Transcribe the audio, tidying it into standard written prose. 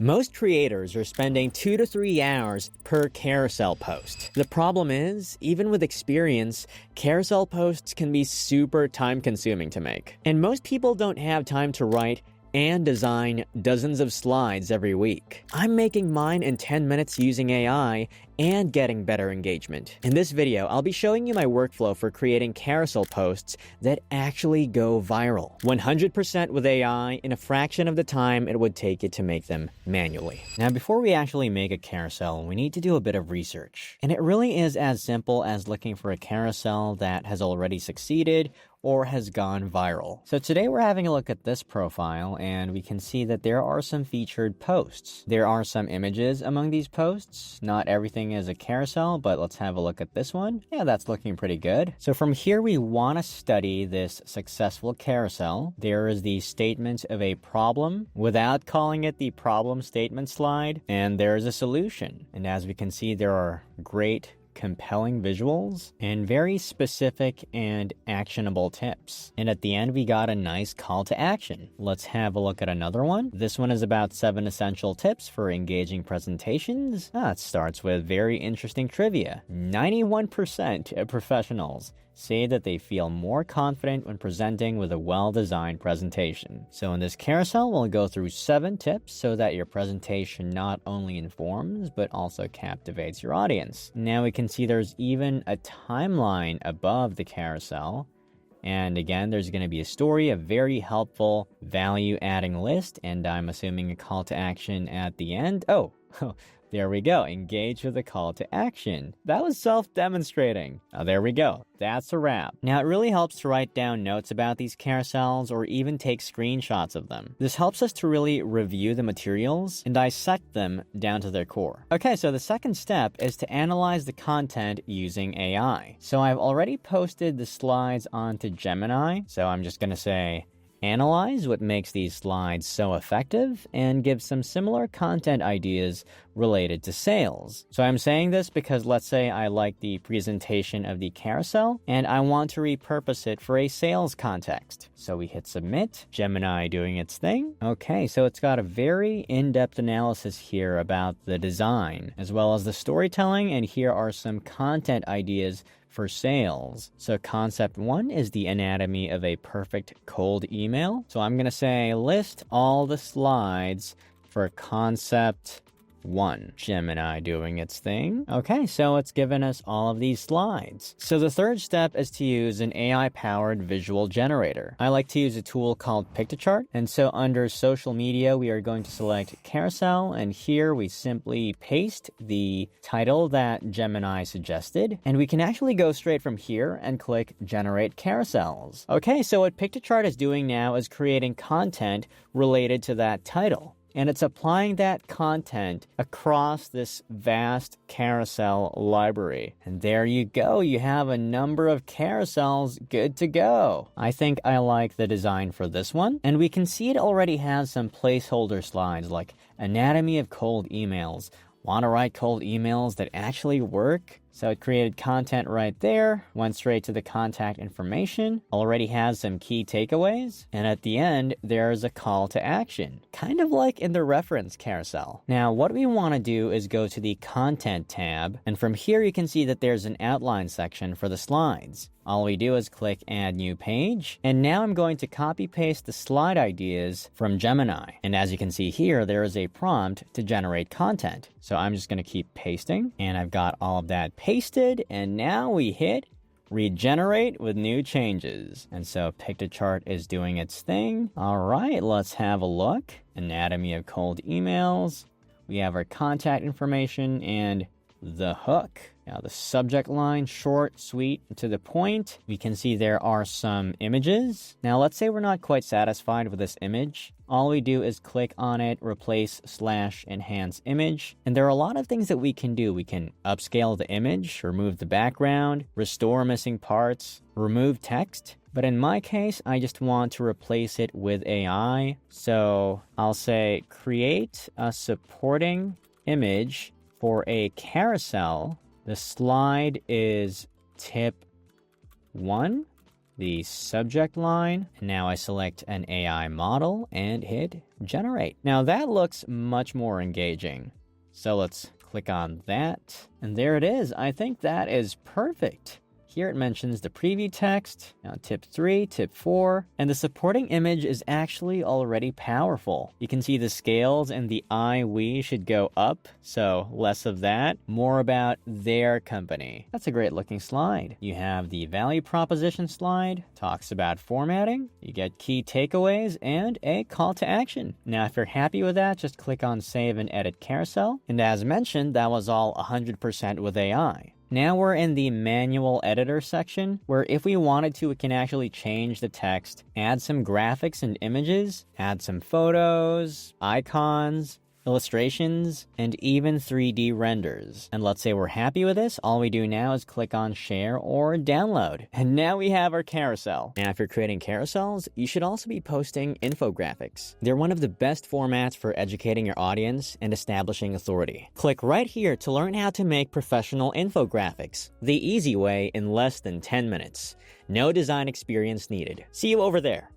Most creators are spending 2 to 3 hours per carousel post. The problem is, even with experience, carousel posts can be super time-consuming to make. And most people don't have time to write and design dozens of slides every week. I'm making mine in 10 minutes using AI and getting better engagement. In this video, I'll be showing you my workflow for creating carousel posts that actually go viral. 100% with AI in a fraction of the time it would take it to make them manually. Now, before we actually make a carousel, we need to do a bit of research. And it really is as simple as looking for a carousel that has already succeeded or has gone viral. So today we're having a look at this profile and we can see that there are some featured posts. There are some images among these posts. Not everything is a carousel, but let's have a look at this one. Yeah, that's looking pretty good. So from here, we want to study this successful carousel. There is the statement of a problem without calling it the problem statement slide, and there's a solution. And as we can see, there are great compelling visuals and very specific and actionable tips. And at the end, we got a nice call to action. Let's have a look at another one. This one is about 7 essential tips for engaging presentations. It starts with very interesting trivia. 91% of professionals say that they feel more confident when presenting with a well-designed presentation. So in this carousel, we'll go through 7 tips so that your presentation not only informs, but also captivates your audience. Now we can see there's even a timeline above the carousel. And again, there's going to be a story, a very helpful value-adding list, and I'm assuming a call to action at the end. Oh, there we go. Engage with a call to action. That was self-demonstrating. There we go. That's a wrap. Now, it really helps to write down notes about these carousels or even take screenshots of them. This helps us to really review the materials and dissect them down to their core. Okay, so the second step is to analyze the content using AI. So I've already posted the slides onto Gemini. So I'm just going to say, analyze what makes these slides so effective and give some similar content ideas related to sales. So I'm saying this because let's say I like the presentation of the carousel and I want to repurpose it for a sales context. So we hit submit, Gemini doing its thing. Okay, so it's got a very in-depth analysis here about the design as well as the storytelling, and here are some content ideas for sales. So concept 1 is the anatomy of a perfect cold email. So I'm going to say list all the slides for concept 1. Gemini doing its thing. Okay, so it's given us all of these slides. So the third step is to use an AI-powered visual generator. I like to use a tool called Piktochart. And so under social media, we are going to select carousel. And here we simply paste the title that Gemini suggested. And we can actually go straight from here and click generate carousels. Okay, so what Piktochart is doing now is creating content related to that title. And it's applying that content across this vast carousel library. And there you go. You have a number of carousels good to go. I think I like the design for this one. And we can see it already has some placeholder slides like anatomy of cold emails. Want to write cold emails that actually work? So it created content right there, went straight to the contact information, already has some key takeaways, and at the end, there's a call to action, kind of like in the reference carousel. Now, what we want to do is go to the Content tab, and from here you can see that there's an outline section for the slides. All we do is click Add New Page, and now I'm going to copy-paste the slide ideas from Gemini. And as you can see here, there is a prompt to generate content. So I'm just going to keep pasting, and I've got all of that pasted, and now we hit regenerate with new changes. And so Piktochart is doing its thing. All right, let's have a look. Anatomy of cold emails. We have our contact information and the hook. Now the subject line, short, sweet, to the point. We can see there are some images. Now let's say we're not quite satisfied with this image. All we do is click on it, replace / enhance image. And there are a lot of things that we can do. We can upscale the image, remove the background, restore missing parts, remove text. But in my case, I just want to replace it with AI. So I'll say create a supporting image for a carousel. The slide is tip 1. the subject line. And now I select an AI model and hit generate. Now that looks much more engaging. So let's click on that. And there it is. I think that is perfect. Here it mentions the preview text, now tip 3, tip 4, and the supporting image is actually already powerful. You can see the scales and the we should go up, so less of that, more about their company. That's a great looking slide. You have the value proposition slide, talks about formatting, you get key takeaways, and a call to action. Now if you're happy with that, just click on Save and Edit Carousel, and as mentioned, that was all 100% with AI. Now we're in the manual editor section, where if we wanted to, we can actually change the text, add some graphics and images, add some photos, icons, illustrations, and even 3D renders. And let's say we're happy with this, all we do now is click on share or download. And now we have our carousel. Now if you're creating carousels, you should also be posting infographics. They're one of the best formats for educating your audience and establishing authority. Click right here to learn how to make professional infographics, the easy way in less than 10 minutes. No design experience needed. See you over there.